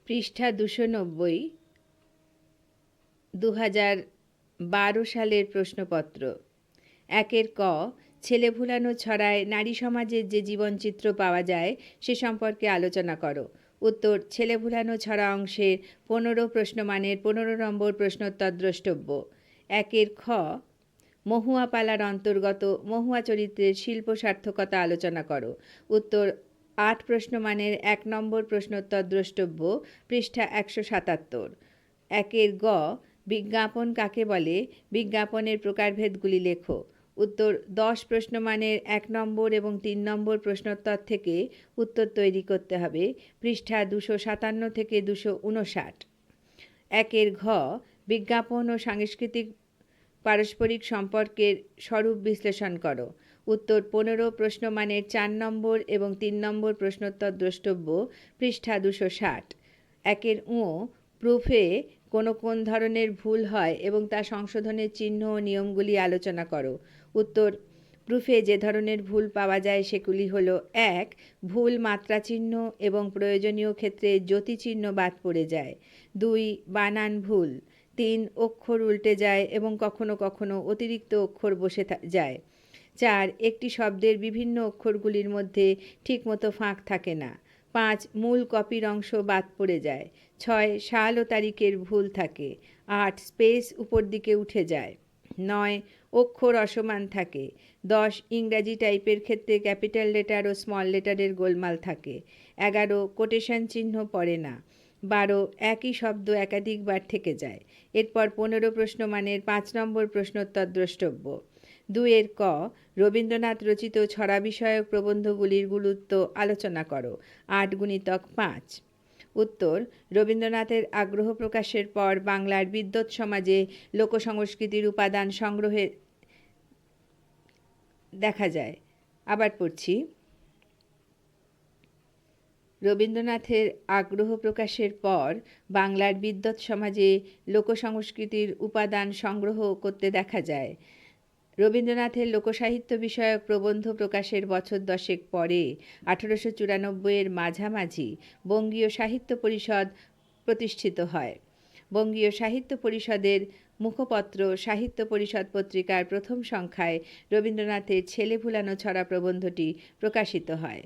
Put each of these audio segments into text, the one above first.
পৃষ্ঠা 290, 2012 সালের প্রশ্নপত্র। 1 ক, ছেলে ভুলানো ছড়ায় নারী সমাজের যে জীবনচিত্র পাওয়া যায় সে সম্পর্কে আলোচনা করো। উত্তর: ছেলে ভুলানো ছড়া অংশের 15 প্রশ্নমানের 15 নম্বর প্রশ্নোত্তর দ্রষ্টব্য। 1 খ, মহুয়া পালার অন্তর্গত মহুয়া চরিত্রের শিল্প সার্থকতা আলোচনা করো। উত্তর: 8 প্রশ্নমানের 1 নম্বর প্রশ্নোত্তর দ্রষ্টব্য, পৃষ্ঠা 177। 1 গ, বিজ্ঞাপন কাকে বলে? বিজ্ঞাপনের প্রকারভেদগুলি লেখো। উত্তর: 10 প্রশ্নমানের 1 নম্বর এবং 3 নম্বর প্রশ্নোত্তর থেকে উত্তর তৈরি করতে হবে, পৃষ্ঠা 257 থেকে 259। 1 ঘ, বিজ্ঞাপন ও সাংস্কৃতিক পারস্পরিক সম্পর্কের স্বরূপ বিশ্লেষণ করো। উত্তর: 15 প্রশ্নমানের 4 নম্বর এবং 3 নম্বর প্রশ্নোত্তর দ্রষ্টব্য, পৃষ্ঠা 260। 1 উ, প্রুফে কোন ধরনের ভুল হয় এবং তা সংশোধনের চিহ্ন ও নিয়মগুলি আলোচনা করো। উত্তর: প্রুফে যে ধরনের ভুল পাওয়া যায় সেগুলি হলো: 1 ভুল মাত্রাচিহ্ন এবং প্রয়োজনীয় ক্ষেত্রে যতিচিহ্ন বাদ পড়ে যায়। 2 বানান ভুল। 3 অক্ষর উল্টে যায় এবং কখনো কখনো অতিরিক্ত অক্ষর বসে যায়। 4 একটি শব্দের বিভিন্ন অক্ষরগুলির মধ্যে ঠিকমতো ফাঁক থাকে না। 5 মূল কপির অংশ বাদ পড়ে যায়। 6 সাল ও তারিখের ভুল থাকে। 8 স্পেস উপর দিকে উঠে যায়। 9 অক্ষর অসমান থাকে। 10 ইংরাজি টাইপের ক্ষেত্রে ক্যাপিটাল লেটার ও স্মল লেটারের গোলমাল থাকে। 11 কোটেশন চিহ্ন পড়ে না। 12 একই শব্দ একাধিকবার থেকে যায়। এরপর 15 প্রশ্নমানের 5 নম্বর প্রশ্নোত্তর দ্রষ্টব্য। 2 ক, রবীন্দ্রনাথ রচিত ছড়া বিষয়ক প্রবন্ধগুলির গুরুত্ব আলোচনা করো। 8 × 5। উত্তর: রবীন্দ্রনাথের আগ্রহ প্রকাশের পর বাংলার বিদ্বৎ সমাজে লোকসংস্কৃতির উপাদান সংগ্রহে দেখা যায়। আবার পড়ছি। রবীন্দ্রনাথের আগ্রহ প্রকাশের পর বাংলার বিদ্বৎ সমাজে লোকসংস্কৃতির উপাদান সংগ্রহ করতে দেখা যায়। রবীন্দ্রনাথের লোকসাহিত্য বিষয়ক প্রবন্ধ প্রকাশের বছর 10 পরে 1894-এর মাঝামাঝি বঙ্গীয় সাহিত্য পরিষদ প্রতিষ্ঠিত হয়। বঙ্গীয় সাহিত্য পরিষদের মুখপত্র সাহিত্য পরিষদ পত্রিকার প্রথম সংখ্যায় রবীন্দ্রনাথের ছেলে ভুলানো ছড়া প্রবন্ধটি প্রকাশিত হয়।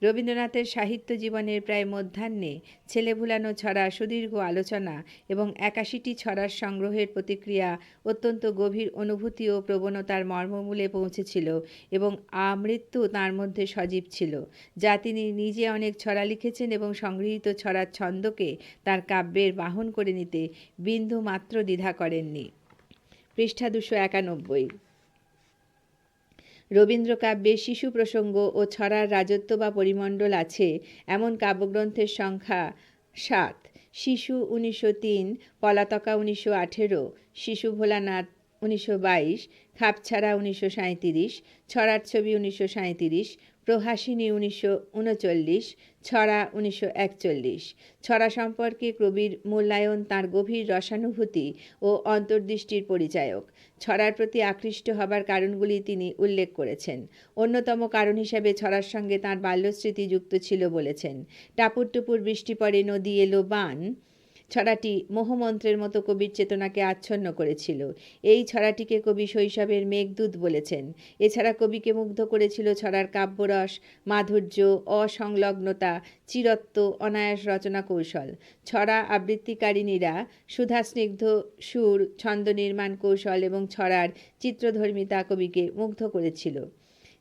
রবীন্দ্রনাথের সাহিত্য জীবনের প্রায় মধ্যাহ্নে ছেলে ভুলানো ছড়া সুদীর্ঘ আলোচনা এবং 81টি ছড়ার সংগ্রহের প্রতিক্রিয়া অত্যন্ত গভীর অনুভূতি ও প্রবণতার মর্মমূলে পৌঁছেছিল এবং আমৃত্যু তাঁর মধ্যে সজীব ছিল, যা তিনি নিজে অনেক ছড়া লিখেছেন এবং সংগৃহীত ছড়ার ছন্দকে তাঁর কাব্যের বাহন করে নিতে বিন্দু মাত্র দ্বিধা করেননি। পৃষ্ঠা 291। রবীন্দ্রকাব্যে শিশু প্রসঙ্গ ও ছড়ার রাজত্ব বা পরিমণ্ডল আছে এমন কাব্যগ্রন্থের সংখ্যা 7। শিশু 1903, পলাতকা 1918, শিশু ভোলানাথ 1922, খাপছাড়া 1937, ছড়ার ছবি 1937, প্রহাসিনী 1939, ছড়া 1941। ছড়া সম্পর্কে কবির মূল্যায়ন তাঁর গভীর রসানুভূতি ও অন্তর্দৃষ্টির পরিচায়ক। ছড়ার প্রতি আকৃষ্ট হবার কারণগুলি তিনি উল্লেখ করেছেন। অন্যতম কারণ হিসাবে ছড়ার সঙ্গে তাঁর বাল্যস্মৃতি যুক্ত ছিল বলেছেন। টাপুর টুপুর বৃষ্টি পড়ে নদী এলো বান ছড়াটি মোহমন্ত্রের মতো কবির চেতনাকে আচ্ছন্ন করেছিল। এই ছড়াটিকে কবি শৈশবের মেঘদূত বলেছেন। এছাড়া কবিকে মুগ্ধ করেছিল ছড়ার কাব্যরস, মাধুর্য, অসংলগ্নতা, চিরত্ব, অনায়াস রচনা কৌশল। ছড়া আবৃত্তিকারিণীরা সুধাস্নিগ্ধ সুর, ছন্দ নির্মাণ কৌশল এবং ছড়ার চিত্রধর্মিতা কবিকে মুগ্ধ করেছিল।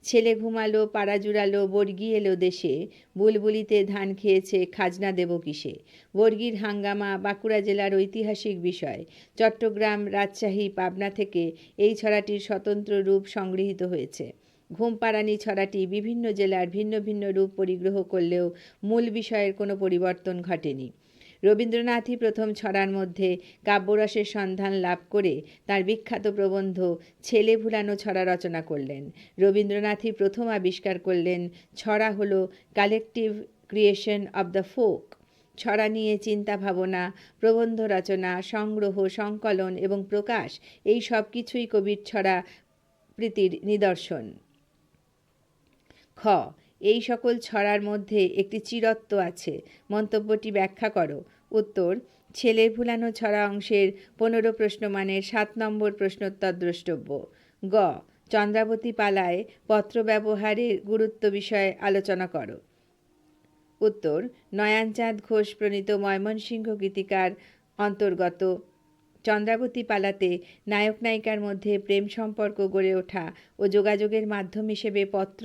ছেলে ঘুমালো, পাড়া জুড়ালো, বর্গি এলো দেশে, বুলবুলিতে ধান খেয়েছে, খাজনা দেব কিসে। বর্গির হাঙ্গামা বাঁকুড়া জেলার ঐতিহাসিক বিষয়। চট্টগ্রাম, রাজশাহী, পাবনা থেকে এই ছড়াটির স্বতন্ত্র রূপ সংগৃহীত হয়েছে। ঘুমপাড়ানি ছড়াটি বিভিন্ন জেলার ভিন্ন ভিন্ন রূপ পরিগ্রহ করলেও মূল বিষয়ের কোনো পরিবর্তন ঘটেনি। রবীন্দ্রনাথই প্রথম ছড়ার মধ্যে কাব্যরসের সন্ধান লাভ করে তার বিখ্যাত প্রবন্ধ ছেলে ভুলানো ছড়া রচনা করলেন। রবীন্দ্রনাথই প্রথম আবিষ্কার করলেন ছড়া হলো collective creation of the folk. ছড়া নিয়ে চিন্তা ভাবনা, প্রবন্ধ রচনা, সংগ্রহ, সংকলন এবং প্রকাশ এই সব কিছুই কবির ছড়া প্রীতির নিদর্শন। খ, এই সকল ছড়ার মধ্যে একটি চিরত্ব আছে, মন্তব্যটি ব্যাখ্যা করো। উত্তর, ছেলে ভুলানো ছড়া অংশের 15 প্রশ্নমানের 7 নম্বর প্রশ্নোত্তর দ্রষ্টব্য। গ, চন্দ্রাবতী পালায় পত্র ব্যবহারের গুরুত্ব বিষয়ে আলোচনা করো। উত্তর, নয়ানচাঁদ ঘোষ প্রণীত ময়মনসিংহ গীতিকার অন্তর্গত চন্দ্রাবতী পালাতে নায়ক নায়িকার মধ্যে প্রেম সম্পর্ক গড়ে ওঠা ও যোগাযোগের মাধ্যম হিসেবে পত্র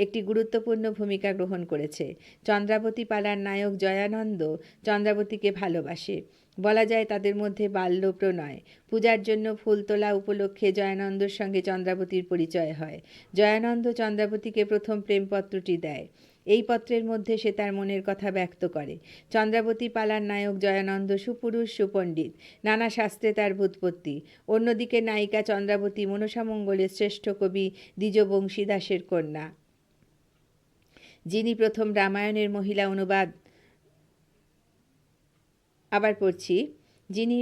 একটি গুরুত্বপূর্ণ ভূমিকা গ্রহণ করেছে। চন্দ্রাবতী পালার নায়ক জয়ানন্দ চন্দ্রাবতীকে ভালোবাসে। বলা যায় তাদের মধ্যে বাল্য প্রণয়। পূজার জন্য ফুল তোলা উপলক্ষে জয়ানন্দর সঙ্গে চন্দ্রাবতীর পরিচয় হয়। জয়ানন্দ চন্দ্রাবতীকে প্রথম প্রেমপত্রটি দেয়। এই পত্রের মধ্যে সে তার মনের কথা ব্যক্ত করে। চন্দ্রাবতী পালার নায়ক জয়ানন্দ সুপুরুষ, সুপণ্ডিত, নানা শাস্ত্রে তার ব্যুৎপত্তি। অন্যদিকে নায়িকা চন্দ্রাবতী মনসামঙ্গলের শ্রেষ্ঠ কবি দ্বিজবংশী দাসের কন্যা, যিনি প্রথম রামায়ণের মহিলা অনুবাদ যিনি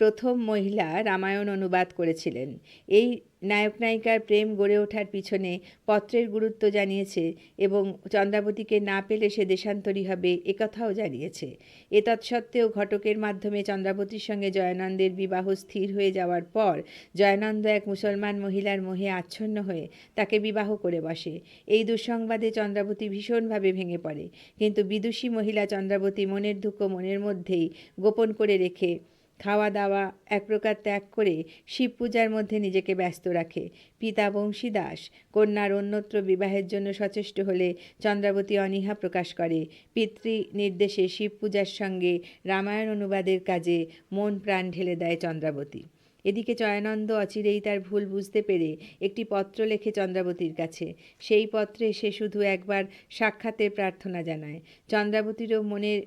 প্রথম মহিলা রামায়ণ অনুবাদ করেছিলেন। এই নায়ক নায়িকার প্রেম গড়ে ওঠার পিছনে পত্রের গুরুত্ব জানিয়েছে এবং চন্দ্রাবতীকে না পেলে সে দেশান্তরী হবে একথাও জানিয়েছে। এতৎসত্ত্বেও ঘটকের মাধ্যমে চন্দ্রাবতীর সঙ্গে জয়ানন্দের বিবাহ স্থির হয়ে যাওয়ার পর জয়ানন্দ এক মুসলমান মহিলার মোহে আচ্ছন্ন হয়ে তাকে বিবাহ করে বসে। এই দুঃসংবাদে চন্দ্রাবতী ভীষণভাবে ভেঙে পড়ে, কিন্তু বিদুষী মহিলা চন্দ্রাবতী মনের দুঃখ মনের মধ্যেই গোপন করে রেখে খাওয়া দাওয়া এক প্রকার ত্যাগ করে শিব পূজার মধ্যে নিজেকে ব্যস্ত রাখে। পিতা বংশীদাস কন্যার অন্যত্র বিবাহের জন্য সচেষ্ট হলে চন্দ্রাবতী অনীহা প্রকাশ করে। পিতৃ নির্দেশে শিব পূজার সঙ্গে রামায়ণ অনুবাদের কাজে মন প্রাণ ঢেলে দেয় চন্দ্রাবতী। এদিকে জয়ানন্দ অচিরেই তার ভুল বুঝতে পেরে একটি পত্র লেখে চন্দ্রাবতীর কাছে। সেই পত্রে সে শুধু একবার সাক্ষাতের প্রার্থনা জানায়। চন্দ্রাবতীরও মনের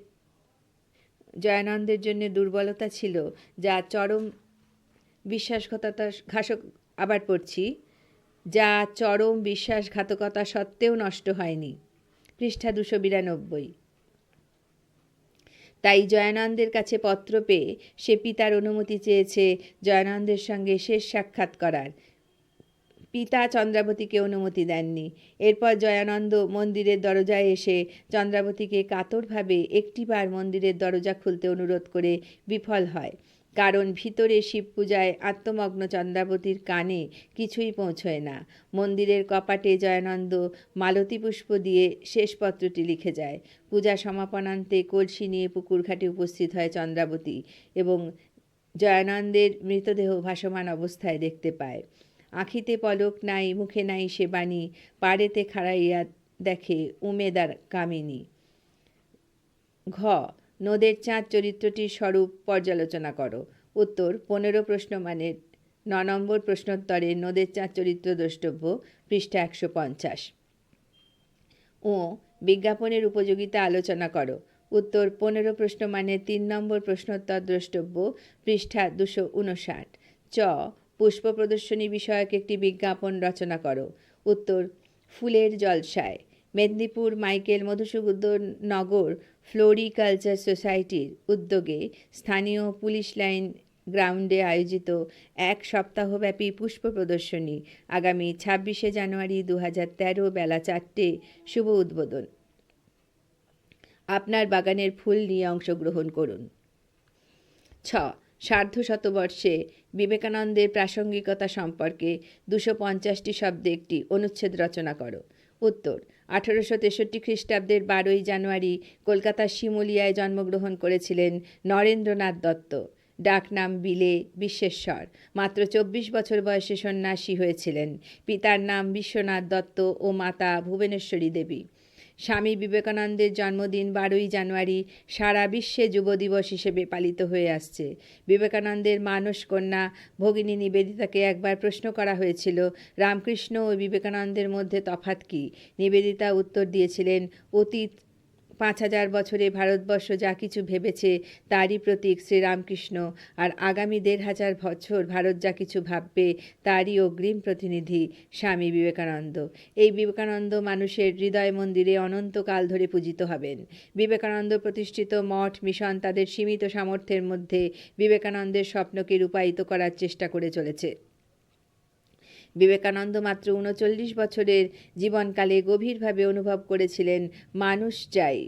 জয়ানন্দের জন্য দুর্বলতা ছিল, যা চরম বিশ্বাসঘাতকতা সত্ত্বেও নষ্ট হয়নি। পৃষ্ঠা 292। তাই জয়ানন্দের কাছে পত্র পেয়ে সে পিতার অনুমতি চেয়েছে জয়ানন্দের সঙ্গে শেষ সাক্ষাৎ করার। পিতা চন্দ্রাবতীকে অনুমতি দেননি। এরপর জয়ানন্দ মন্দিরের দরজায় এসে চন্দ্রাবতীকে কাতরভাবে একটিবার মন্দিরের দরজা খুলতে অনুরোধ করে বিফল হয়, কারণ ভিতরে শিব পূজায় আত্মমগ্ন চন্দ্রাবতীর কানে কিছুই পৌঁছয় না। মন্দিরের কপাটে জয়ানন্দ মালতী পুষ্প দিয়ে শেষ পত্রটি লিখে যায়। পূজা সমাপনান্তে কলসি নিয়ে পুকুর ঘাটে উপস্থিত হয় চন্দ্রাবতী এবং জয়ানন্দের মৃতদেহ ভাসমান অবস্থায় দেখতে পায়। আঁখিতে পলক নাই, মুখে নাই সে বাণী, পাড়েতে খাড়াইয়া দেখে উমেদার কামিনী। ঘ, নদের চাঁদ চরিত্রটির স্বরূপ পর্যালোচনা করো। উত্তর, 15 প্রশ্নমানের 9 নম্বর প্রশ্নোত্তরে নদের চাঁদ চরিত্র দ্রষ্টব্য, পৃষ্ঠা 150। ও, বিজ্ঞাপনের উপযোগিতা আলোচনা করো। উত্তর, 15 প্রশ্নমানের 3 নম্বর প্রশ্নোত্তর দ্রষ্টব্য, পৃষ্ঠা 259। চ, পুষ্প প্রদর্শনী বিষয়ক একটি বিজ্ঞাপন রচনা করো। উত্তর, ফুলের জলসায় মেদিনীপুর মাইকেল মধুসূদন নগর ফ্লোরিকালচার সোসাইটির উদ্যোগে স্থানীয় পুলিশ লাইন গ্রাউন্ডে আয়োজিত 1 সপ্তাহব্যাপী পুষ্প প্রদর্শনী আগামী 26শে জানুয়ারি 2013 বেলা 4টে, শুভ উদ্বোধন। আপনার বাগানের ফুল নিয়ে অংশগ্রহণ করুন। ছ, সার্ধশতবর্ষে বিবেকানন্দের প্রাসঙ্গিকতা সম্পর্কে 250টি শব্দে একটি অনুচ্ছেদ রচনা করো। উত্তর, 1863 খ্রিস্টাব্দের 12ই জানুয়ারি কলকাতার শিমুলিয়ায় জন্মগ্রহণ করেছিলেন নরেন্দ্রনাথ দত্ত। ডাকনাম বিলে বিশ্বেশ্বর। মাত্র 24 বছর বয়সে সন্ন্যাসী হয়েছিলেন। পিতার নাম বিশ্বনাথ দত্ত ও মাতা ভুবনেশ্বরী দেবী। স্বামী বিবেকানন্দের জন্মদিন 12ই জানুয়ারি সারা বিশ্বে যুব দিবস হিসেবে পালিত হয়ে আসছে। বিবেকানন্দের মানস কন্যা ভগিনী নিবেদিতাকে একবার প্রশ্ন করা হয়েছিল, রামকৃষ্ণ ও বিবেকানন্দের মধ্যে তফাৎ কী? নিবেদিতা উত্তর দিয়েছিলেন, অতীত 5000 বছরে ভারতবর্ষ যা কিছু ভেবেছে তারই প্রতীক শ্রীরামকৃষ্ণ, আর আগামী 1500 বছর ভারত যা কিছু ভাববে তারই অগ্রিম প্রতিনিধি স্বামী বিবেকানন্দ। এই বিবেকানন্দ মানুষের হৃদয় মন্দিরে অনন্তকাল ধরে পূজিত হবেন। বিবেকানন্দ প্রতিষ্ঠিত মঠ মিশন তাদের সীমিত সামর্থ্যের মধ্যে বিবেকানন্দের স্বপ্নকে রূপায়িত করার চেষ্টা করে চলেছে। বিবেকানন্দ মাত্র ৩৯ বছরের জীবনকালে গভীরভাবে অনুভব করেছিলেন মানুষ চাই।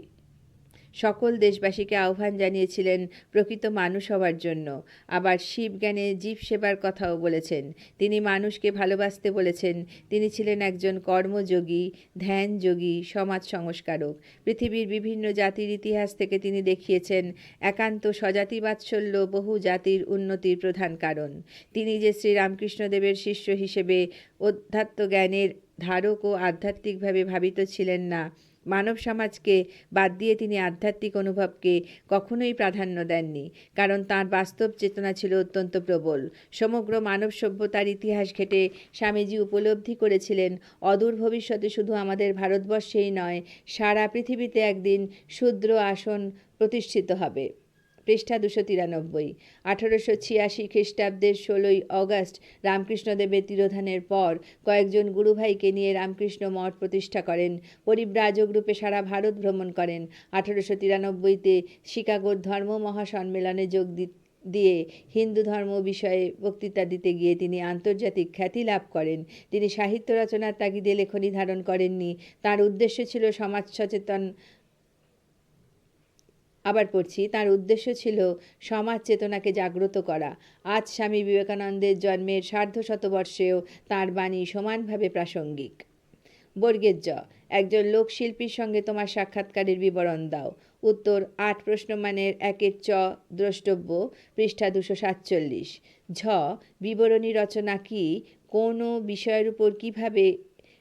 সকল দেশবাসীকে আহ্বান জানিয়েছিলেন প্রকৃত মানুষ হওয়ার জন্য। আবার শিবজ্ঞানে জীব সেবার কথাও বলেছেন। তিনি মানুষকে ভালোবাসতে বলেছেন। তিনি ছিলেন একজন কর্মযোগী, ধ্যানযোগী, সমাজ সংস্কারক। পৃথিবীর বিভিন্ন জাতির ইতিহাস থেকে তিনি দেখিয়েছেন একান্ত স্বজাতিবাৎসল্য বহু জাতির উন্নতির প্রধান কারণ। তিনি যে শ্রীরামকৃষ্ণদেবের শিষ্য হিসেবে অধ্যাত্মজ্ঞানের ধারক ও আধ্যাত্মিকভাবে ভাবিত ছিলেন না, মানব সমাজকে বাদ দিয়ে তিনি আধ্যাত্মিক অনুভবকে কখনোই প্রাধান্য দেননি, কারণ তাঁর বাস্তব চেতনা ছিল অত্যন্ত প্রবল। সমগ্র মানব সভ্যতার ইতিহাস ঘেঁটে স্বামীজি উপলব্ধি করেছিলেন অদূর ভবিষ্যতে শুধু আমাদের ভারতবর্ষেই নয়, সারা পৃথিবীতে একদিন শূদ্র আসন প্রতিষ্ঠিত হবে। পৃষ্ঠা 293। 1886 খ্রিস্টাব্দের 16ই অগস্ট রামকৃষ্ণদেবের তিরোধানের পর কয়েকজন গুরুভাইকে নিয়ে রামকৃষ্ণ মঠ প্রতিষ্ঠা করেন। পরিব্রাজক রূপে সারা ভারত ভ্রমণ করেন। 1893তে শিকাগোর ধর্ম মহাসম্মেলনে যোগ দিয়ে হিন্দু ধর্ম বিষয়ে বক্তৃতা দিতে গিয়ে তিনি আন্তর্জাতিক খ্যাতি লাভ করেন। তিনি সাহিত্য রচনার তাগিদে লেখনী ধারণ করেননি। তাঁর উদ্দেশ্য ছিল তাঁর উদ্দেশ্য ছিল সমাজ চেতনাকে জাগ্রত করা। আজ স্বামী বিবেকানন্দের জন্মের সার্ধশতবর্ষেও তাঁর বাণী সমানভাবে প্রাসঙ্গিক। বর্গের জ, একজন লোকশিল্পীর সঙ্গে তোমার সাক্ষাৎকারের বিবরণ দাও। উত্তর, 8 প্রশ্নমানের 1-এর চ দ্রষ্টব্য, পৃষ্ঠা 247। ঝ, বিবরণী রচনা কি, কোনো বিষয়ের উপর কিভাবে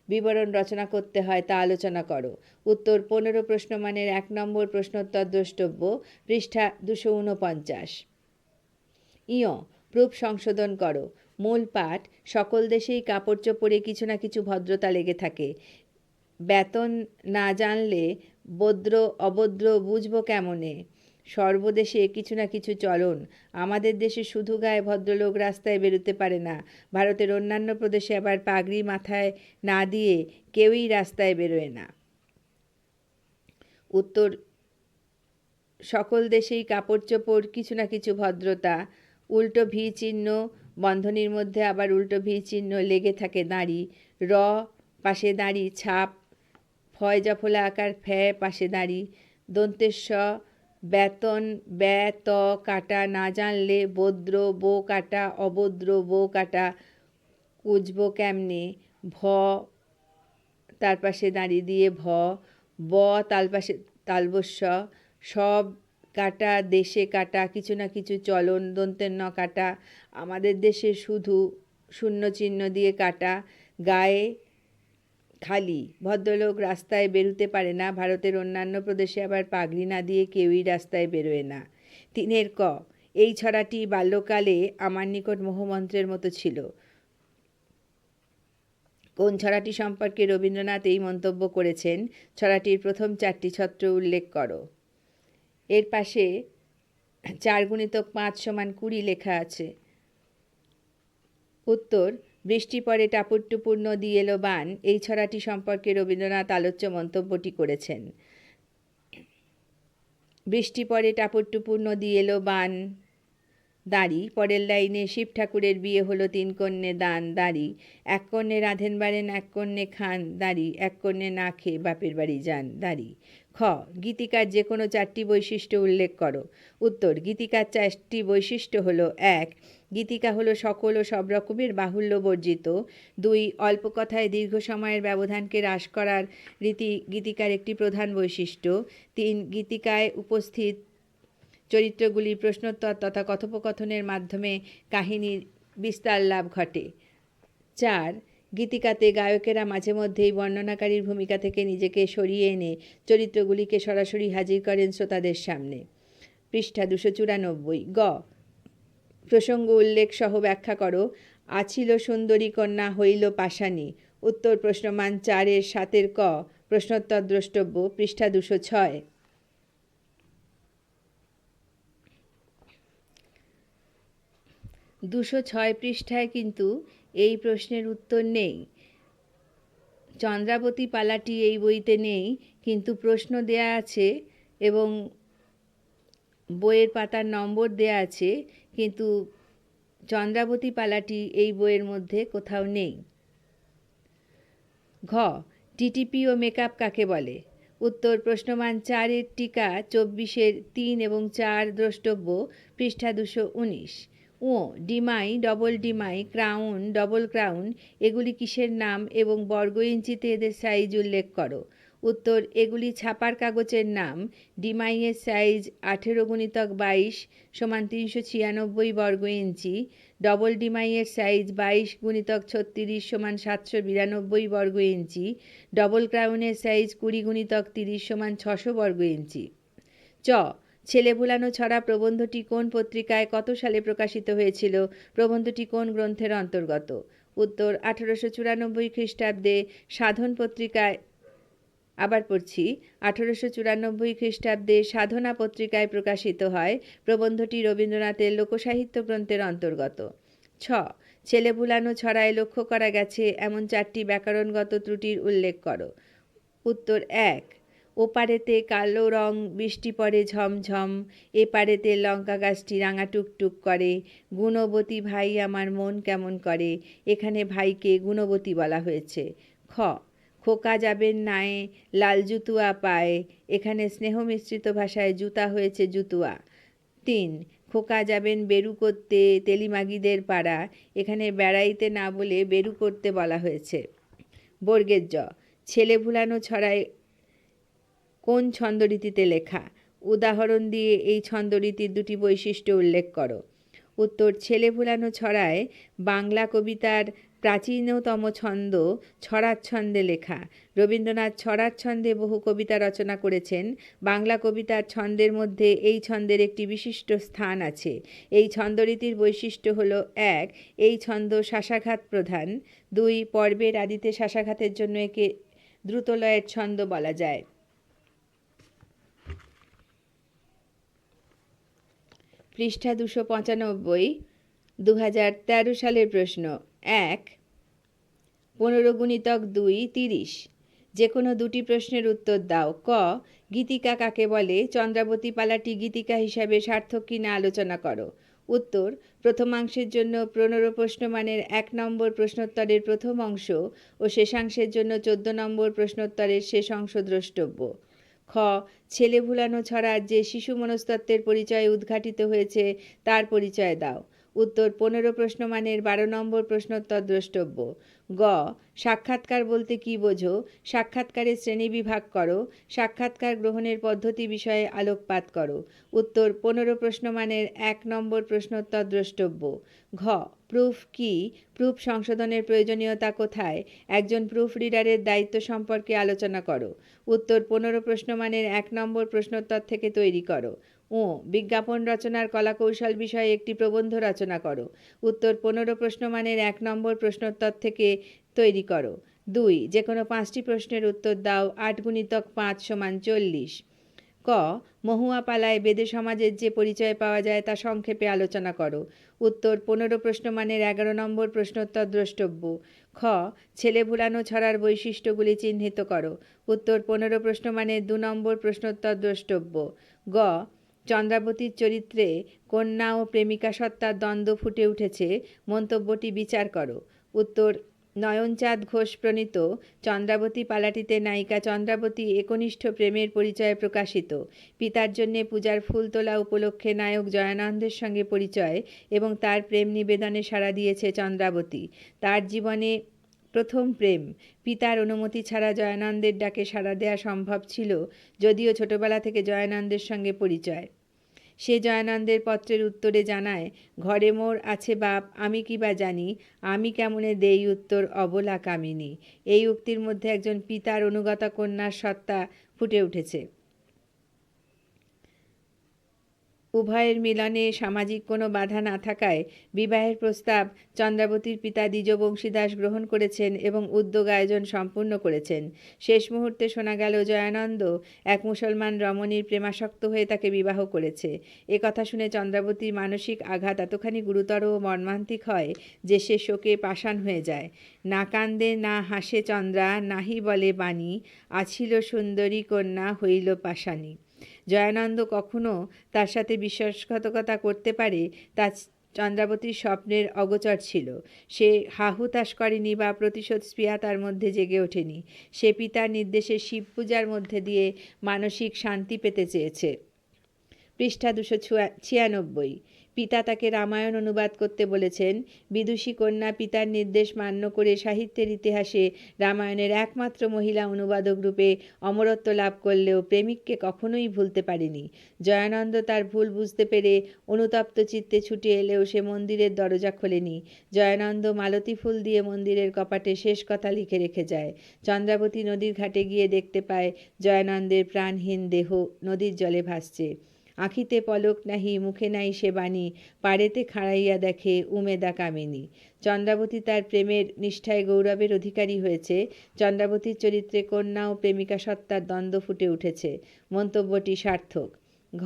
বিবরণ রচনা করতে হয় তা আলোচনা করো। উত্তর, 15 প্রশ্নমানের 1 নম্বর প্রশ্নোত্তর দ্রষ্টব্য, পৃষ্ঠা 249। ইয়, প্রুফ সংশোধন করো। মূল পাঠ, সকল দেশেই কাপড় চোপড়ে কিছু না কিছু ভদ্রতা লেগে থাকে। বেতন না জানলে ভদ্র অভদ্র বুঝব কেমনে? সর্বদেশে কিছু না কিছু চলন। আমাদের দেশে শুধু গায়ে ভদ্রলোক রাস্তায় বেরোতে পারে না, ভারতের অন্যান্য প্রদেশে আবার পাগড়ি মাথায় না দিয়ে কেউই রাস্তায় বেরোয় না। উত্তর, সকল দেশেই কাপড় চোপড় কিছু না কিছু ভদ্রতা। উল্টো ভি চিহ্ন, বন্ধনীর মধ্যে আবার উল্টো ভি চিহ্ন, লেগে থাকে দাঁড়ি, র পাশে দাঁড়ি ছাপ, ফয় জফলা আকার ফ্যা পাশে দাঁড়ি, দন্তেশ্ব, বেতন ব্যা ত কাটা না জানলে বদ্র বো কাটা অভদ্র বো কাটা কুচব কেমনে, ভ তার পাশে দাঁড়ি দিয়ে ভ, ব তাল পাশে তালবস্য, সব কাটা দেশে কাটা কিছু না কিছু চলন, দন্তের ন কাটা, আমাদের দেশে শুধু শূন্য চিহ্ন দিয়ে কাটা, গায়ে খালি, ভদ্রলোক রাস্তায় বেরোতে পারে না, ভারতের অন্যান্য প্রদেশে আবার পাগড়ি না দিয়ে কেউই রাস্তায় বেরোয় না। 3-এর ক, এই ছড়াটি বাল্যকালে আমার নিকট মোহমন্ত্রের মতো ছিল। কোন ছড়াটি সম্পর্কে রবীন্দ্রনাথ এই মন্তব্য করেছেন? ছড়াটির প্রথম 4টি ছত্র উল্লেখ করো। এর পাশে 4x5 = 20 লেখা আছে। উত্তর, বৃষ্টি পড়ে টাপুর টুপুর নদী এলো বান, এই ছড়াটি সম্পর্কে রবীন্দ্রনাথ আলোচ্য মন্তব্যটি করেছেন। বৃষ্টি পড়ে টাপুর টুপুর নদী এলো বান, দাঁড়ি। পরের লাইনে, শিব ঠাকুরের বিয়ে হলো 3 কন্যে দান, দাঁড়ি। 1 কন্যে রাঁধেন বাড়েন, 1 কন্যে খান, দাঁড়ি। 1 কন্যে না খেয়ে বাপের বাড়ি যান, দাঁড়ি। খ, গীতিকার যে কোনো 4টি বৈশিষ্ট্য উল্লেখ করো। উত্তর, গীতিকার 4টি বৈশিষ্ট্য হলো: 1, গীতিকা হলো সকল ও সব রকমের বাহুল্য বর্জিত। 2, অল্প কথায় দীর্ঘ সময়ের ব্যবধানকে হ্রাস করার রীতি গীতিকার একটি প্রধান বৈশিষ্ট্য। 3, গীতিকায় উপস্থিত চরিত্রগুলির প্রশ্নোত্তর তথা কথোপকথনের মাধ্যমে কাহিনীর বিস্তার লাভ ঘটে। 4, গীতিকাতে গায়কেরা মাঝে মধ্যেই বর্ণনাকারীর ভূমিকা থেকে নিজেকে সরিয়ে এনে চরিত্রগুলিকে সরাসরি হাজির করেন শ্রোতাদের সামনে। পৃষ্ঠা 294। গ, প্রসঙ্গ উল্লেখ সহ ব্যাখ্যা করো। আছিল সুন্দরী কন্যা হইল পাষাণী। উত্তর, প্রশ্নমান 4-এর 7-এর ক, প্রশ্নোত্তর দ্রষ্টব্য, পৃষ্ঠা 206। 206 পৃষ্ঠায় কিন্তু এই প্রশ্নের উত্তর নেই। চন্দ্রাবতী পালাটি এই বইতে নেই, কিন্তু প্রশ্ন দেয়া আছে এবং বইয়ের পাতার নম্বর দেয়া আছে, কিন্তু চন্দ্রাবতী পালাটি এই বইয়ের মধ্যে কোথাও নেই। ঘ টিটিপি ও মেকআপ কাকে বলে? উত্তর প্রশ্নমান 4-এর টিকা 24-এর 3 এবং 4 দ্রষ্টব্য, পৃষ্ঠা 219। ও demy, double demy, crown, double crown এগুলি কিসের নাম এবং বর্গ ইঞ্চিতে এদের সাইজ উল্লেখ করো? উত্তর এগুলি ছাপার কাগজের নাম। ডিমাইয়ের সাইজ 18x22 সমান 396 বর্গ ইঞ্চি, ডবল ডিমাইয়ের সাইজ 22x36 সমান 792 বর্গ ইঞ্চি, ডবল ক্রাউনের সাইজ 20x30 সমান 600 বর্গ ইঞ্চি। চ ছেলে ভুলানো ছড়া প্রবন্ধটি কোন পত্রিকায় কত সালে প্রকাশিত হয়েছিল? প্রবন্ধটি কোন গ্রন্থের অন্তর্গত? উত্তর 1894 খ্রিস্টাব্দে সাধন পত্রিকায়, আবার পড়ছি, 1894 খ্রিস্টাব্দে সাধনা পত্রিকায় প্রকাশিত হয়। প্রবন্ধটি রবীন্দ্রনাথের লোকসাহিত্য গ্রন্থের অন্তর্গত। ছ ছেলে ভুলানো ছড়ায় লক্ষ্য করা গেছে এমন 4টি ব্যাকরণগত ত্রুটির উল্লেখ করো। উত্তর 1 ওপারেতে কালো রং বৃষ্টি পড়ে ঝমঝম, এপারেতে লঙ্কা গাছটি রাঙা টুকটুক করে, গুণবতী ভাই আমার মন কেমন করে, এখানে ভাইকে গুণবতী বলা হয়েছে। খ খোকা যাবেন নায়ে লাল জুতুয়া পায়ে, এখানে স্নেহ মিশ্রিত ভাষায় জুতা হয়েছে জুতুয়া। 3 খোকা যাবেন বেরু করতে তেলিমাগিদের পাড়া, এখানে বেড়াইতে না বলে বেরু করতে বলা হয়েছে। বর্গের জ ছেলে ভুলানো ছড়ায় কোন ছন্দরীতিতে লেখা? উদাহরণ দিয়ে এই ছন্দরীতির 2টি বৈশিষ্ট্য উল্লেখ করো। উত্তর ছেলে ভুলানো ছড়ায় বাংলা কবিতার প্রাচীনতম ছন্দ ছড়ার ছন্দে লেখা। রবীন্দ্রনাথ ছড়ার ছন্দে বহু কবিতা রচনা করেছেন। বাংলা কবিতার ছন্দের মধ্যে এই ছন্দের একটি বিশিষ্ট স্থান আছে। এই ছন্দরীতির বৈশিষ্ট্য হল 1 এই ছন্দ শাসাঘাত প্রধান, 2 পর্বের আদিতে শাসাঘাতের জন্য একে দ্রুতলয়ের ছন্দ বলা যায়। পৃষ্ঠা 295, 2013 সালের প্রশ্ন। 1 15×2 30। যে কোনো 2টি প্রশ্নের উত্তর দাও। ক গীতিকা কাকে বলে? চন্দ্রাবতী পালাটি গীতিকা হিসাবে সার্থক কিনা আলোচনা করো। উত্তর প্রথমাংশের জন্য 15 প্রশ্নমানের 1 নম্বর প্রশ্নোত্তরের প্রথম অংশ ও শেষাংশের জন্য 14 নম্বর প্রশ্নোত্তরের শেষ অংশ দ্রষ্টব্য। খ ছেলে ভুলানো ছড়ার যে শিশু মনস্তত্ত্বের পরিচয় উদ্ঘাটিত হয়েছে তার পরিচয় দাও। উত্তর 15 প্রশ্নমানের 12 নম্বর প্রশ্নোত্তর দ্রষ্টব্য। গ সাক্ষাৎকার বলতে কী বোঝো? সাক্ষাৎকারের শ্রেণীবিভাগ করো। সাক্ষাৎকার গ্রহণের পদ্ধতি বিষয়ে আলোকপাত করো। উত্তর 15 প্রশ্নমানের 1 নম্বর প্রশ্নোত্তর দ্রষ্টব্য। ঘ প্রুফ কি? প্রুফ সংশোধনের প্রয়োজনীয়তা কোথায়? একজন প্রুফ রিডারের দায়িত্ব সম্পর্কে আলোচনা করো। উত্তর 15 প্রশ্নমানের 1 নম্বর প্রশ্নোত্তর থেকে তৈরি করো। ও বিজ্ঞাপন রচনার কলাকৌশল বিষয়ে একটি প্রবন্ধ রচনা করো। উত্তর 15 প্রশ্নমানের 1 নম্বর প্রশ্নোত্তর থেকে তৈরি করো। 2 যে কোনো 5টি প্রশ্নের উত্তর দাও। 8×5 = 40। ক মহুয়া পালায় বেদে সমাজের যে পরিচয় পাওয়া যায় তা সংক্ষেপে আলোচনা করো। উত্তর 15 প্রশ্নমানের 11 নম্বর প্রশ্নোত্তর দ্রষ্টব্য। খ ছেলে ভুলানো ছড়ার বৈশিষ্ট্যগুলি চিহ্নিত করো। উত্তর 15 প্রশ্নমানের 2 নম্বর প্রশ্নোত্তর দ্রষ্টব্য। গ চন্দ্রাবতীর চরিত্রে কন্যা ও প্রেমিকা সত্তার দ্বন্দ্ব ফুটে উঠেছে, মন্তব্যটি বিচার করো। উত্তর নয়নচাঁদ ঘোষ প্রণীত চন্দ্রাবতী পালাটিতে নায়িকা চন্দ্রাবতী একনিষ্ঠ প্রেমের পরিচয় প্রকাশিত। পিতার জন্যে পূজার ফুল তোলা উপলক্ষে নায়ক জয়ানন্দের সঙ্গে পরিচয় এবং তার প্রেম নিবেদনে সাড়া দিয়েছে চন্দ্রাবতী। তার জীবনে প্রথম প্রেম। পিতার অনুমতি ছাড়া জয়ানন্দের ডাকে সাড়া দেওয়া সম্ভব ছিল, যদিও ছোটবেলা থেকে জয়ানন্দের সঙ্গে পরিচয়। সে জয়ানন্দের পত্রের উত্তরে জানায়, ঘরে মোর আছে বাপ, আমি কি বা জানি, আমি কেমনে দেই উত্তর অবলা কামিনী। এই উক্তির মধ্যে একজন পিতার অনুগতা কন্যার সত্তা ফুটে উঠেছে। উভয়ের মিলনে সামাজিক কোনো বাধা না থাকায় বিবাহের প্রস্তাব চন্দ্রাবতীর পিতা দ্বিজ বংশীদাস গ্রহণ করেছেন এবং উদ্যোগ আয়োজন সম্পূর্ণ করেছেন। শেষ মুহূর্তে শোনা গেল জয়ানন্দ এক মুসলমান রমণীর প্রেমাসক্ত হয়ে তাকে বিবাহ করেছে। এ কথা শুনে চন্দ্রাবতীর মানসিক আঘাত এতখানি গুরুতর ও মর্মান্তিক হয় যে সে শোকে পাষাণ হয়ে যায়। না কান্দে না হাসে চন্দ্রা, নাহি বলে বাণী, আছিল সুন্দরী কন্যা হইল পাষাণী। জয়ানন্দ কখনো তার সাথে বিশ্বাসঘাতকতা করতে পারে তা চন্দ্রাবতীর স্বপ্নের অগোচর ছিল। সে হাহুতাশ করেনি বা প্রতিশোধ স্পৃহা তার মধ্যে জেগে ওঠেনি। সে পিতার নির্দেশে শিব পূজার মধ্যে দিয়ে মানসিক শান্তি পেতে চেয়েছে। পৃষ্ঠা 296। পিতা তাকে রামায়ণ অনুবাদ করতে বলেছেন। বিদুষী কন্যা পিতার নির্দেশ মান্য করে সাহিত্যের ইতিহাসে রামায়ণের একমাত্র মহিলা অনুবাদক রূপে অমরত্ব লাভ করলেও প্রেমিককে কখনোই ভুলতে পারেনি। জয়ানন্দ তার ভুল বুঝতে পেরে অনুতপ্ত চিত্তে ছুটে এলেও সে মন্দিরের দরজা খোলেনি। জয়ানন্দ মালতী ফুল দিয়ে মন্দিরের কপাটে শেষ কথা লিখে রেখে যায়। চন্দ্রাবতী নদীর ঘাটে গিয়ে দেখতে পায় জয়ানন্দের প্রাণহীন দেহ নদীর জলে ভাসছে। আঁখিতে পলক নাহি, মুখে নাই সে বাণী, পাড়েতে খাড়াইয়া দেখে উমেদা কামিনী। চন্দ্রাবতী তার প্রেমের নিষ্ঠায় গৌরবের অধিকারী হয়েছে। চন্দ্রাবতীর চরিত্রে কন্যা ও প্রেমিকা সত্তার দ্বন্দ্ব ফুটে উঠেছে। মন্তব্যটি সার্থক। ঘ,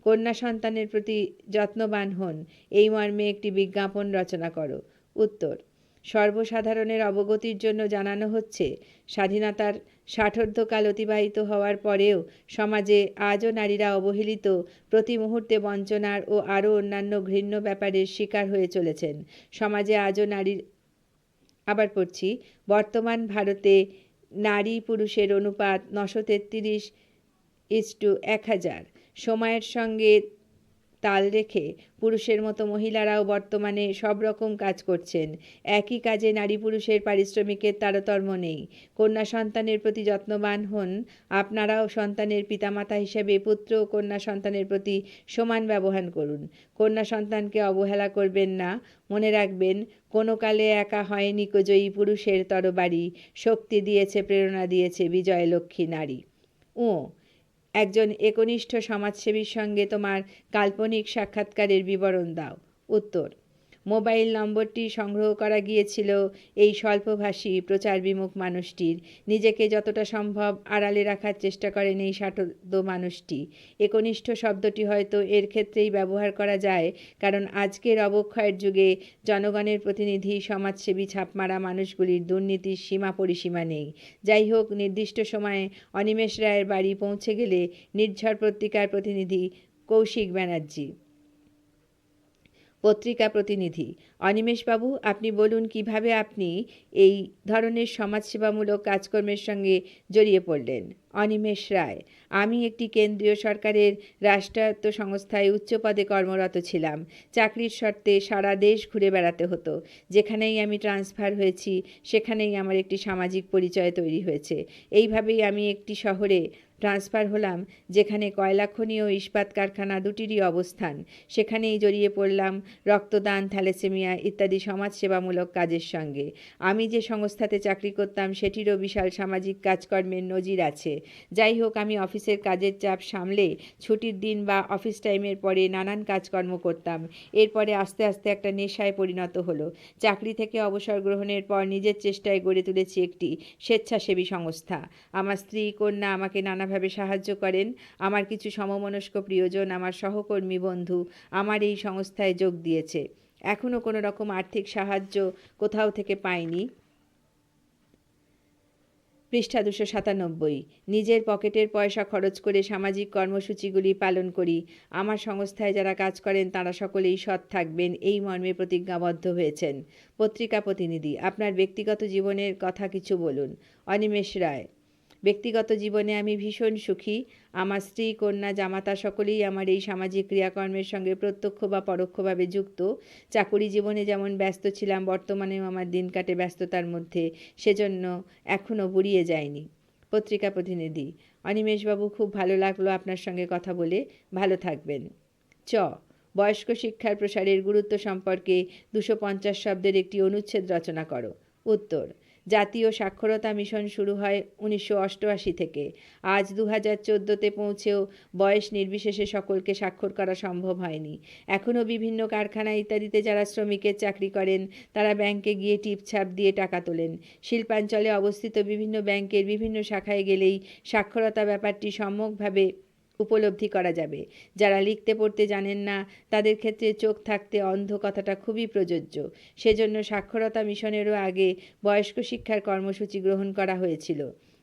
কন্যা সন্তানের প্রতি যত্নবান হন, এই মর্মে একটি বিজ্ঞাপন রচনা করো। উত্তর, সর্বসাধারণের অবগতির জন্য জানানো হচ্ছে, স্বাধীনতার ষাটোর্ধ্বকাল অতিবাহিত হওয়ার পরেও সমাজে আজও নারীরা অবহেলিত, প্রতি মুহূর্তে বঞ্চনার ও আরও অন্যান্য ঘৃণ্য ব্যাপারের শিকার হয়ে চলেছেন। সমাজে আজও নারীর, আবার পড়ছি, বর্তমান ভারতে নারী পুরুষের অনুপাত 933:1000। সময়ের সঙ্গে তাল রেখে পুরুষের মতো মহিলারাও বর্তমানে সব রকম কাজ করছেন। একই কাজে নারী পুরুষের পারিশ্রমিকের তারতম্য নেই। কন্যা সন্তানের প্রতি যত্নবান হন। আপনারাও সন্তানের পিতামাতা হিসেবে পুত্র ও কন্যা সন্তানের প্রতি সমান ব্যবহার করুন। কন্যা সন্তানকে অবহেলা করবেন না। মনে রাখবেন, কোনো কালে একা হয়নি জয়ী পুরুষের তরবারি, শক্তি দিয়েছে, প্রেরণা দিয়েছে বিজয়লক্ষ্মী নারী। ও, একজন একনিষ্ঠ সমাজসেবীর সঙ্গে তোমার কাল্পনিক সাক্ষাৎকারের বিবরণ দাও। উত্তর, মোবাইল নম্বরটি সংগ্রহ করা গিয়েছিল এই স্বল্পভাষী প্রচার বিমুখ মানুষটির। নিজেকে যতটা সম্ভব আড়ালে রাখার চেষ্টা করেন এই ষাটোর্ধ্ব মানুষটি। একনিষ্ঠ শব্দটি হয়তো এর ক্ষেত্রেই ব্যবহার করা যায়, কারণ আজকের অবক্ষয়ের যুগে জনগণের প্রতিনিধি, সমাজসেবী ছাপমারা মানুষগুলির দুর্নীতির সীমা পরিসীমা নেই। যাই হোক, নির্দিষ্ট সময়ে অনিমেষ রায়ের বাড়ি পৌঁছে গেলে নির্ঝর পত্রিকার প্রতিনিধি কৌশিক ব্যানার্জি। পত্রিকা প্রতিনিধি: অনিমেষবাবু, আপনি বলুন কিভাবে আপনি এই ধরনের সমাজসেবামূলক কাজকর্মের সঙ্গে জড়িয়ে পড়লেন। অনিমেষ রায়: আমি একটি কেন্দ্রীয় সরকারের রাষ্ট্রায়ত্ত সংস্থায় উচ্চ পদে কর্মরত ছিলাম। চাকরির শর্তে সারা দেশ ঘুরে বেড়াতে হতো। যেখানেই আমি ট্রান্সফার হয়েছি সেখানেই আমার একটি সামাজিক পরিচয় তৈরি হয়েছে। এইভাবেই আমি একটি শহরে ট্রান্সফার হলাম যেখানে কয়লা খনি ও ইস্পাত কারখানা দুটিরই অবস্থান। সেখানেই জড়িয়ে পড়লাম রক্তদান, থ্যালাসেমিয়া ইত্যাদি সমাজসেবামূলক কাজের সঙ্গে। আমি যে সংস্থাতে চাকরি করতাম সেটিরও বিশাল সামাজিক কাজকর্মের নজির আছে। যাই হোক, আমি অফিসের কাজের চাপ সামলে ছুটির দিন বা অফিস টাইমের পরে নানান কাজকর্ম করতাম। এরপরে আস্তে আস্তে একটা নেশায় পরিণত হলো। চাকরি থেকে অবসর গ্রহণের পর নিজের চেষ্টায় গড়ে তুলেছি একটি স্বেচ্ছাসেবী সংস্থা। আমার স্ত্রী, কন্যা আমাকে নানাভাবে সাহায্য করেন। আমার কিছু সমমনস্ক প্রিয়জন, আমার সহকর্মী বন্ধু আমার এই সংস্থায় যোগ দিয়েছে। এখনও কোনো রকম আর্থিক সাহায্য কোথাও থেকে পাইনি। পৃষ্ঠা 297। নিজের পকেটের পয়সা খরচ করে সামাজিক কর্মসূচিগুলি পালন করি। আমার সংস্থায় যারা কাজ করেন তারা সকলেই সৎ থাকবেন, এই মর্মে প্রতিজ্ঞাবদ্ধ হয়েছেন। পত্রিকা প্রতিনিধি: আপনার ব্যক্তিগত জীবনের কথা কিছু বলুন। অনিমেষ রায়: ব্যক্তিগত জীবনে আমি ভীষণ সুখী। আমার স্ত্রী, কন্যা, জামাতা সকলেই আমার এই সামাজিক ক্রিয়াকর্মের সঙ্গে প্রত্যক্ষ বা পরোক্ষভাবে যুক্ত। চাকুরি জীবনে যেমন ব্যস্ত ছিলাম, বর্তমানেও আমার দিন কাটে ব্যস্ততার মধ্যে, সেজন্য এখনও বুড়িয়ে যায়নি। পত্রিকা প্রতিনিধি: অনিমেষবাবু, খুব ভালো লাগলো আপনার সঙ্গে কথা বলে। ভালো থাকবেন। চ, বয়স্ক শিক্ষার প্রসারের গুরুত্ব সম্পর্কে 250 শব্দের একটি অনুচ্ছেদ রচনা করো। উত্তর: জাতীয় সাক্ষরতা মিশন শুরু হয় 1988 থেকে। আজ 2014তে পৌঁছেও বয়স নির্বিশেষে সকলকে স্বাক্ষর করা সম্ভব হয়নি। এখনও বিভিন্ন কারখানা ইত্যাদিতে যারা শ্রমিকের চাকরি করেন তারা ব্যাংকে গিয়ে টিপছাপ দিয়ে টাকা তোলেন। শিল্পাঞ্চলে অবস্থিত বিভিন্ন ব্যাংকের বিভিন্ন শাখায় গেলেই সাক্ষরতা ব্যাপারটি সম্যকভাবে উপলব্ধি করা যাবে। যারা লিখতে পড়তে জানেন না তাদের ক্ষেত্রে চোখ থাকতে অন্ধ কথাটা খুবই প্রযোজ্য। সেজন্য সাক্ষরতা মিশনেরও আগে বয়স্ক শিক্ষার কর্মসূচি গ্রহণ করা হয়েছিল।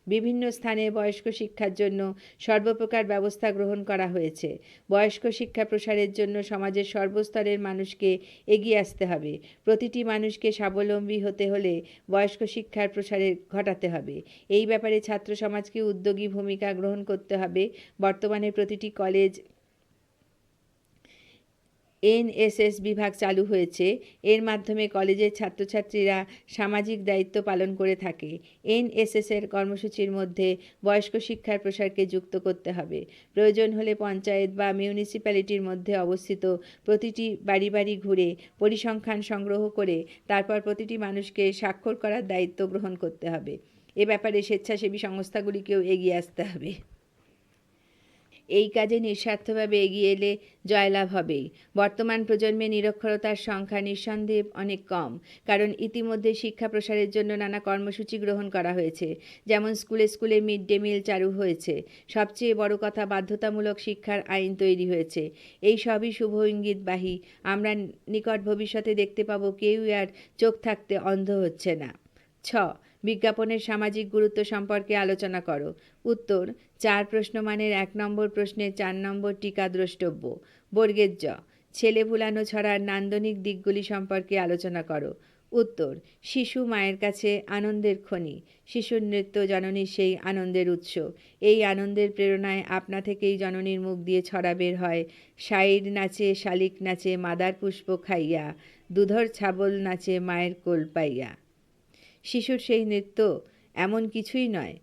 বিভিন্ন স্থানে বয়স্ক শিক্ষার জন্য সর্বপ্রকার ব্যবস্থা গ্রহণ করা হয়েছে। বয়স্ক শিক্ষা প্রসারের জন্য সমাজের সর্বস্তরের মানুষকে এগিয়ে আসতে হবে। প্রতিটি মানুষকে স্বাবলম্বী হতে হলে বয়স্ক শিক্ষার প্রসারে ঘটাতে হবে। এই ব্যাপারে ছাত্র সমাজকে উদ্যোগী ভূমিকা গ্রহণ করতে হবে। বর্তমানে প্রতিটি কলেজ এনএসএস বিভাগ চালু হয়েছে। এর মাধ্যমে কলেজের ছাত্রছাত্রীরা সামাজিক দায়িত্ব পালন করে থাকে। এনএসএসের কর্মসূচির মধ্যে বয়স্ক শিক্ষার প্রসারকে যুক্ত করতে হবে। প্রয়োজন হলে পঞ্চায়েত বা মিউনিসিপ্যালিটির মধ্যে অবস্থিত প্রতিটি বাড়ি বাড়ি ঘুরে পরিসংখ্যান সংগ্রহ করে তারপর প্রতিটি মানুষকে স্বাক্ষর করার দায়িত্ব গ্রহণ করতে হবে। এ ব্যাপারে স্বেচ্ছাসেবী সংস্থাগুলিকেও এগিয়ে আসতে হবে। এই কাজে নিঃস্বার্থভাবে এগিয়ে এলে জয়লাভ হবেই। বর্তমান প্রজন্মে নিরক্ষরতার সংখ্যা নিঃসন্দেহে অনেক কম, কারণ ইতিমধ্যে শিক্ষা প্রসারের জন্য নানা কর্মসূচি গ্রহণ করা হয়েছে। যেমন স্কুলে স্কুলে মিড ডে মিল চালু হয়েছে। সবচেয়ে বড় কথা, বাধ্যতামূলক শিক্ষার আইন তৈরি হয়েছে। এই সবই শুভ ইঙ্গিতবাহী। আমরা নিকট ভবিষ্যতে দেখতে পাব কেউই আর চোখ থাকতে অন্ধ হচ্ছে না। 6. বিজ্ঞাপনের সামাজিক গুরুত্ব সম্পর্কে আলোচনা করো। উত্তর: 4 প্রশ্নমানের 1 নম্বর প্রশ্নের 4 নম্বর টিকা দ্রষ্টব্য। বর্গের জ, ছেলে ভুলানো ছড়ার নান্দনিক দিকগুলি সম্পর্কে আলোচনা করো। উত্তর: শিশু মায়ের কাছে আনন্দের খনি। শিশুর নৃত্য জননীর সেই আনন্দের উৎস। এই আনন্দের প্রেরণায় আপনা থেকেই জননীর মুখ দিয়ে ছড়া বের হয়। শাইর নাচে, শালিক নাচে মাদার পুষ্প খাইয়া, দুধর ছাবল নাচে মায়ের কোল পাইয়া। শিশুর সেই নৃত্য এমন কিছুই নয়,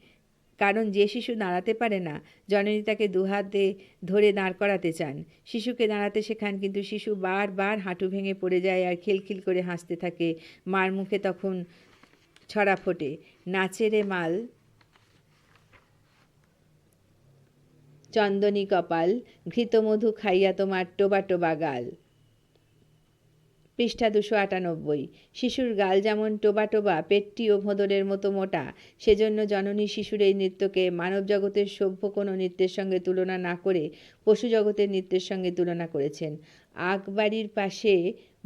কারণ যে শিশু দাঁড়াতে পারে না, জননী তাকে দুহাতে ধরে দাঁড় করাতে চান। শিশুকে দাঁড়াতে শেখান, কিন্তু শিশু বারবার হাঁটু ভেঙে পড়ে যায় আর খিলখিল করে হাসতে থাকে। মার মুখে তখন ছড়া ফোটে, নাচে রে মাল চন্দনী কপাল, ঘৃতমধু খাইয়া তোমার টোবা টোবা গাল। পৃষ্ঠা 298। শিশুর গাল যেমন টোবা টোবা, পেটটি ও ভোঁদরের মতো মোটা, সেজন্য জননী শিশুর এই নৃত্যকে মানব জগতের সভ্য কোনো নৃত্যের সঙ্গে তুলনা না করে পশু জগতের নৃত্যের সঙ্গে তুলনা করেছেন। বাড়ির পাশে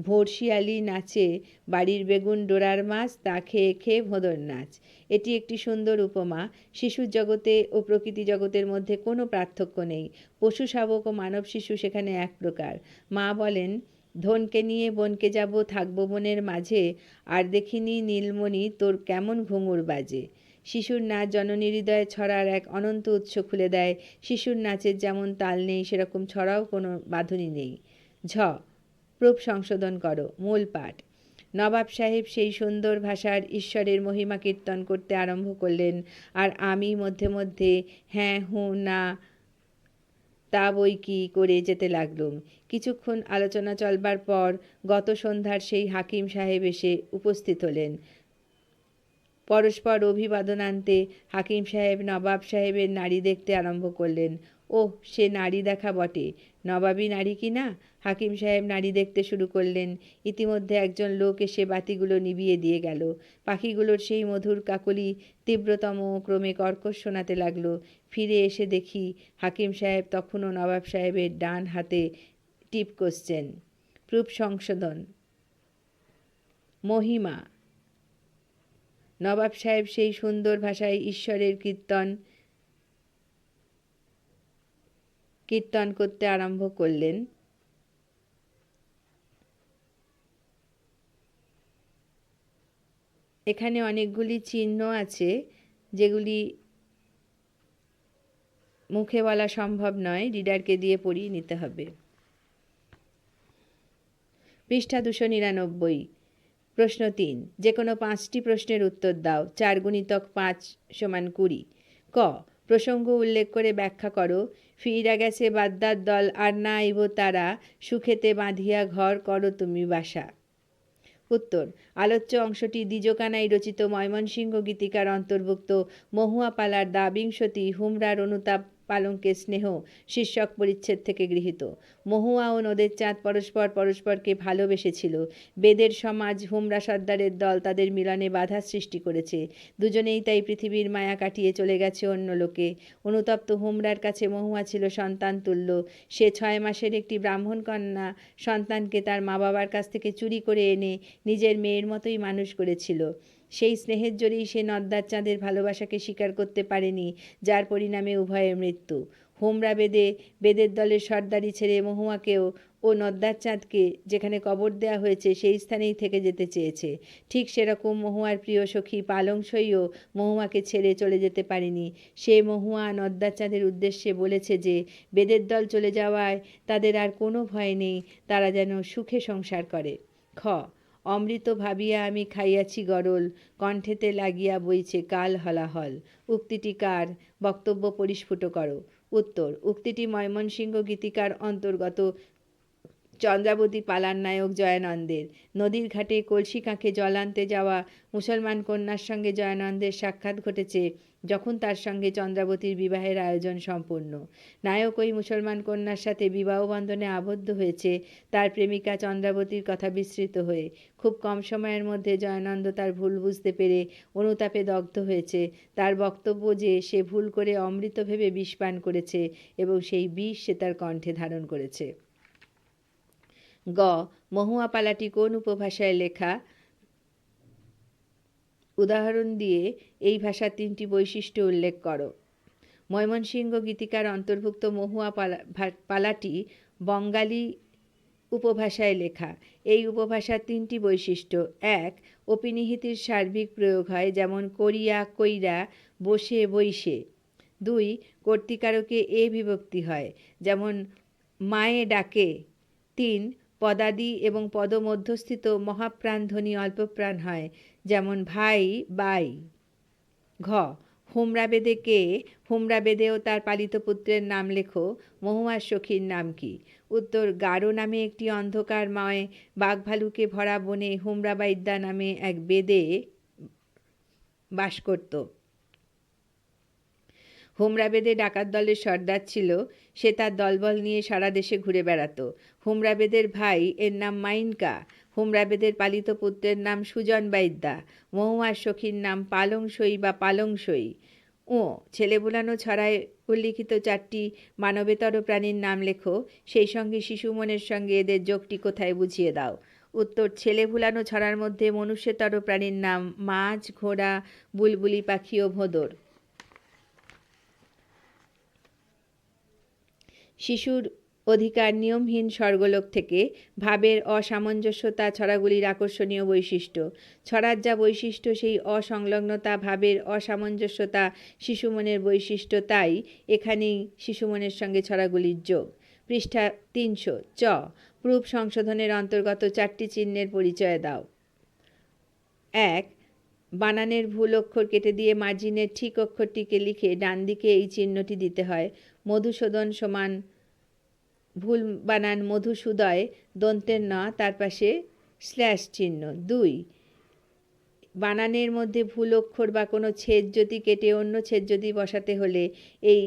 ভোরশিয়ালি নাচে, বাড়ির বেগুন ডোরার মাছ, তা খেয়ে খেয়ে ভোঁদর নাচ। এটি একটি সুন্দর উপমা। শিশুর জগতে ও প্রকৃতি জগতের মধ্যে কোনো পার্থক্য নেই। পশু শাবক ও মানব শিশু সেখানে এক প্রকার। মা বলেন, ধনকে নিয়ে বনকে যাব, থাকবো বনের মাঝে, আর দেখিনি নীলমণি তোর কেমন ঘুঙুর বাজে। শিশুর নাচ জননীর হৃদয়ে ছড়ার এক অনন্ত উৎস খুলে দেয়। শিশুর নাচের যেমন তাল নেই, সেরকম ছড়াও কোনো বাঁধনই নেই। ঝ, প্রূপ সংশোধন করো। মূল পাঠ: নবাব সাহেব সেই সুন্দর ভাষার ঈশ্বরের মহিমা কীর্তন করতে আরম্ভ করলেন, আর আমি মধ্যে মধ্যে হ্যাঁ হুঁ না তা বই কি করে যেতে লাগলুম। কিছুক্ষণ আলোচনা চলবার পর গত সন্ধ্যার সেই হাকিম সাহেব এসে উপস্থিত হলেন। পরস্পর অভিবাদনান্তে হাকিম সাহেব নবাব সাহেবের নাড়ি দেখতে আরম্ভ করলেন। ওহ, সে নাড়ি দেখা বটে, নবাবী নাড়ি কি না? হাকিম সাহেব নাড়ি দেখতে শুরু করলেন। ইতিমধ্যে একজন লোক এসে বাতিগুলো নিভিয়ে দিয়ে গেল। পাখিগুলোর সেই মধুর কাকলি তীব্রতম ক্রমে কর্কশ শোনাতে লাগলো। ফিরে এসে দেখি হাকিম সাহেব তখনও নবাব সাহেবের ডান হাতে টিপ কষছেন। প্রূপ সংশোধন: মহিমা। নবাব সাহেব সেই সুন্দর ভাষায় ঈশ্বরের কীর্তন করতে আরম্ভ করলেন। এখানে অনেকগুলি চিহ্ন আছে, যেগুলি মুখে বলা সম্ভব নয়, রিডারকে দিয়ে পড়িয়ে নিতে হবে। পৃষ্ঠা 299। প্রশ্ন 3। যে কোনো 5টি প্রশ্নের উত্তর দাও। 4 × 5 = 20। ক, প্রসঙ্গ উল্লেখ করে ব্যাখ্যা করো। ফিরা গেছে বাদ্দার দল, আর না আইব তারা, সুখেতে বাঁধিয়া ঘর করো তুমি বাসা। উত্তর: আলোচ্য অংশটি দ্বিজকানাই রচিত ময়মনসিংহ গীতিকার অন্তর্ভুক্ত মহুয়া পালার দা বিংশতি হুমরার অনুতাপ পালঙ্কের স্নেহ শীর্ষক পরিচ্ছেদ থেকে গৃহীত। মহুয়া ও নদের চাঁদ পরস্পরকে ভালোবেসেছিল। বেদের সমাজ হুমরা সর্দারের দল তাদের মিলনে বাধা সৃষ্টি করেছে। দুজনেই তাই পৃথিবীর মায়া কাটিয়ে চলে গেছে অন্য লোকে। অনুতপ্ত হুমরার কাছে মহুয়া ছিল সন্তান তুল্য। সে 6 মাসের একটি ব্রাহ্মণ কন্যা সন্তানকে তার মা বাবার কাছ থেকে চুরি করে এনে নিজের মেয়ের মতোই মানুষ করেছিল। সেই স্নেহের জোরেই সে নদ্দার চাঁদের ভালোবাসাকে স্বীকার করতে পারেনি, যার পরিণামে উভয়ের মৃত্যু। হোমরা বেদের দলের সর্দারি ছেড়ে মহুয়াকেও ও নদ্দার চাঁদকে যেখানে কবর দেওয়া হয়েছে সেই স্থানেই থেকে যেতে চেয়েছে। ঠিক সেরকম মহুয়ার প্রিয় সখী পালংসইও মহুয়াকে ছেড়ে চলে যেতে পারেনি। সে মহুয়া নদ্দার চাঁদের উদ্দেশ্যে বলেছে যে বেদের দল চলে যাওয়ায় তাদের আর কোনো ভয় নেই, তারা যেন সুখে সংসার করে। খ, অমৃত ভাবিয়া আমি খাইয়াছি গরল, কণ্ঠেতে লাগিয়া বইছে কাল হলাহল। উক্তিটি কার? বক্তব্য পরিস্ফুট করো। উত্তর, উক্তিটি ময়মনসিংহ গীতিকার অন্তর্গত চন্দ্রাবতী পালার নায়ক জয়ানন্দের। নদীর ঘাটে কলসি কাঁখে জল আনতে যাওয়া মুসলমান কন্যার সঙ্গে জয়ানন্দের সাক্ষাৎ ঘটেছে যখন তার সঙ্গে চন্দ্রাবতীর বিবাহের আয়োজন সম্পূর্ণ। নায়ক ওই মুসলমান কন্যার সাথে বিবাহ বন্ধনে আবদ্ধ হয়েছে তার প্রেমিকা চন্দ্রাবতীর কথা বিস্মৃত হয়ে। খুব কম সময়ের মধ্যে জয়ানন্দ তার ভুল বুঝতে পেরে অনুতাপে দগ্ধ হয়েছে। তার বক্তব্য যে সে ভুল করে অমৃত ভেবে বিষ পান করেছে এবং সেই বিষ সে তার কণ্ঠে ধারণ করেছে। গ, মহুয়া পালাটি কোন উপভাষায় লেখা? উদাহরণ দিয়ে এই ভাষার 3টি বৈশিষ্ট্য উল্লেখ করো। ময়মনসিংহ গীতিকার অন্তর্ভুক্ত মহুয়া পালাটি বঙ্গালী উপভাষায় লেখা। এই উপভাষার 3টি বৈশিষ্ট্য: 1, অপিনিহিতের সার্বিক প্রয়োগ হয়, যেমন করিয়া, কইরা, বসে, বইসে। 2, কর্তৃকারকে এ বিভক্তি হয়, যেমন মায়ে ডাকে। 3, পদাদি এবং পদমধ্যস্থিত মহাপ্রাণধ্বনি অল্পপ্রাণ হয়, যেমন ভাই, বাই। ঘ, হোমরা বেদে কে? হোমরা বেদেও তার পালিত পুত্রের নাম লেখো। মহুয়ার সখীর নাম কি? উত্তর, গারো নামে একটি অন্ধকারময় বাঘভালুকে ভরা বনে হোমরা বাইদ্যা নামে এক বেদে বাস করত। হোমরা বেদে ডাকাত দলের সর্দার ছিল। সে তার দলবল নিয়ে সারা দেশে ঘুরে বেড়াত। হোমরা বেদের ভাই, এর নাম মাইনকা। হোমরা বেদের পালিত পুত্রের নাম সুজন বাইদ্যা। মহুয়ার সখীর নাম পালংসই বা পালংসই। ও, ছেলে বুলানো ছড়ায় উল্লিখিত 4টি মানবেতর প্রাণীর নাম লেখো। সেই সঙ্গে শিশু মনের সঙ্গে এদের যোগটি কোথায় বুঝিয়ে দাও। উত্তর, ছেলে ভুলানো ছড়ার মধ্যে মনুষ্যতর প্রাণীর নাম মাছ, ঘোড়া, বুলবুলি পাখি ও ভোঁদর। শিশুর অধিকার নিয়মহীন স্বর্গলোক থেকে ভাবের অসামঞ্জস্যতা ছড়াগুলির আকর্ষণীয় বৈশিষ্ট্য। ছড়ার যা বৈশিষ্ট্য সেই অসংলগ্নতা, ভাবের অসামঞ্জস্যতা শিশুমনের বৈশিষ্ট্য, তাই এখানেই শিশুমনের সঙ্গে ছড়াগুলির যোগ। পৃষ্ঠা 300। চ, প্রুফ সংশোধনের অন্তর্গত 4টি চিহ্নের পরিচয় দাও। 1, বানানের ভুল অক্ষর কেটে দিয়ে মার্জিনের ঠিক অক্ষরটিকে লিখে ডান দিকে এই চিহ্নটি দিতে হয়। মধুসূদন সমান ভুল বানান মধুসূদয়, দন্তের ন, তার পাশে স্ল্যাশ চিহ্ন। 2, বানানের মধ্যে ভুল অক্ষর বা কোনো ছেদ যদি কেটে অন্য ছেদ যদি বসাতে হলে এই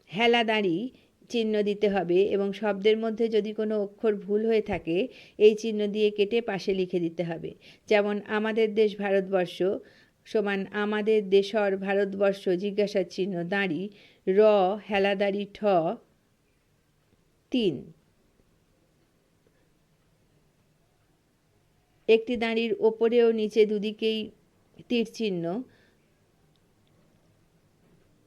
হেলাদাঁড়ি চিহ্ন দিতে হবে এবং শব্দের মধ্যে যদি কোনো অক্ষর ভুল হয়ে থাকে এই চিহ্ন দিয়ে কেটে পাশে লিখে দিতে হবে। যেমন আমাদের দেশ ভারতবর্ষ সমান আমাদের দেশর ভারতবর্ষ জিজ্ঞাসার চিহ্ন দাঁড়ি, র হেলাদাঁড়ি ঠ 3। একটি দাঁড়ির ওপরে ও নিচে দুদিকেই তীর চিহ্ন।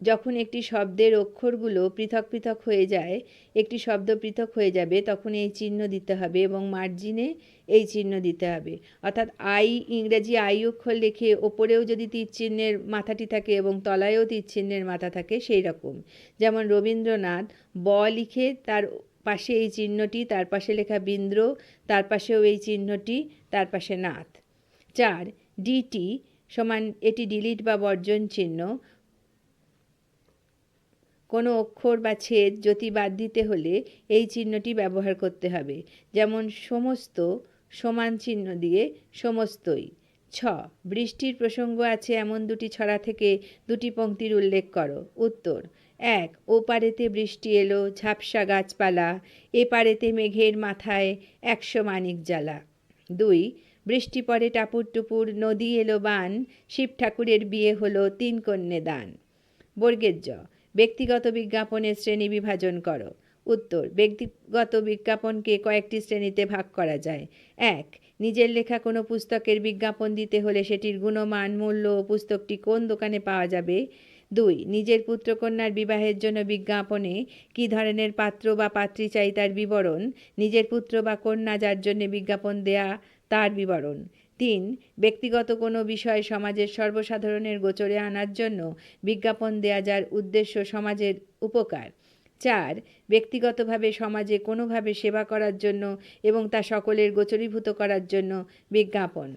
যখন একটি শব্দের অক্ষরগুলো পৃথক পৃথক হয়ে যায়, একটি শব্দ পৃথক হয়ে যাবে, তখন এই চিহ্ন দিতে হবে এবং মার্জিনে এই চিহ্ন দিতে হবে। অর্থাৎ আই, ইংরেজি আই অক্ষর লিখে ওপরেও যদি তীর চিহ্নের মাথাটি থাকে এবং তলায়ও তীর চিহ্নের মাথা থাকে সেই রকম। যেমন রবীন্দ্রনাথ, ব লিখে তার পাশে এই চিহ্নটি, তার পাশে লেখা বীন্দ্র, তার পাশেও এই চিহ্নটি, তার পাশে নাথ। 4, ডিটি সমান এটি ডিলিট বা বর্জন চিহ্ন। কোনো অক্ষর বা ছেদ যদি বাদ দিতে হলে এই চিহ্নটি ব্যবহার করতে হবে। যেমন সমস্ত সমান চিহ্ন দিয়ে সমস্তই। 6, বৃষ্টির প্রসঙ্গ আছে এমন 2টি ছড়া থেকে 2টি পংক্তির উল্লেখ করো। উত্তর, 1, ও পারেতে বৃষ্টি এলো ঝাপসা গাছপালা, এ পারেতে মেঘের মাথায় 100 মানিক জ্বালা। 2, বৃষ্টি পড়ে টাপুর টুপুর, নদী এলো বান, শিব ঠাকুরের বিয়ে হলো 3 কন্যে দান। বর্গের জ, ব্যক্তিগত বিজ্ঞাপনের শ্রেণী বিভাজন করো। উত্তর, ব্যক্তিগত বিজ্ঞাপনকে কয়েকটি শ্রেণীতে ভাগ করা যায়। 1, নিজের লেখা কোনো পুস্তকের বিজ্ঞাপন দিতে হলে সেটির গুণমান, মূল্য ও পুস্তকটি কোন দোকানে পাওয়া যাবে। 2. নিজের পুত্রকন্যার বিবাহের জন্য বিজ্ঞাপনে কী ধরনের পাত্র বা পাত্রী চাই তার বিবরণ। নিজের পুত্র বা কন্যা যার জন্য বিজ্ঞাপন দেয়া তার বিবরণ। 3. ব্যক্তিগত কোনো বিষয় সমাজের সর্বসাধারণের গোচরে আনার জন্য বিজ্ঞাপন দেয়া যার উদ্দেশ্য সমাজের উপকার। 4. ব্যক্তিগতভাবে সমাজে কোনোভাবে সেবা করার জন্য এবং তা সকলের গোচরীভূত করার জন্য বিজ্ঞাপন।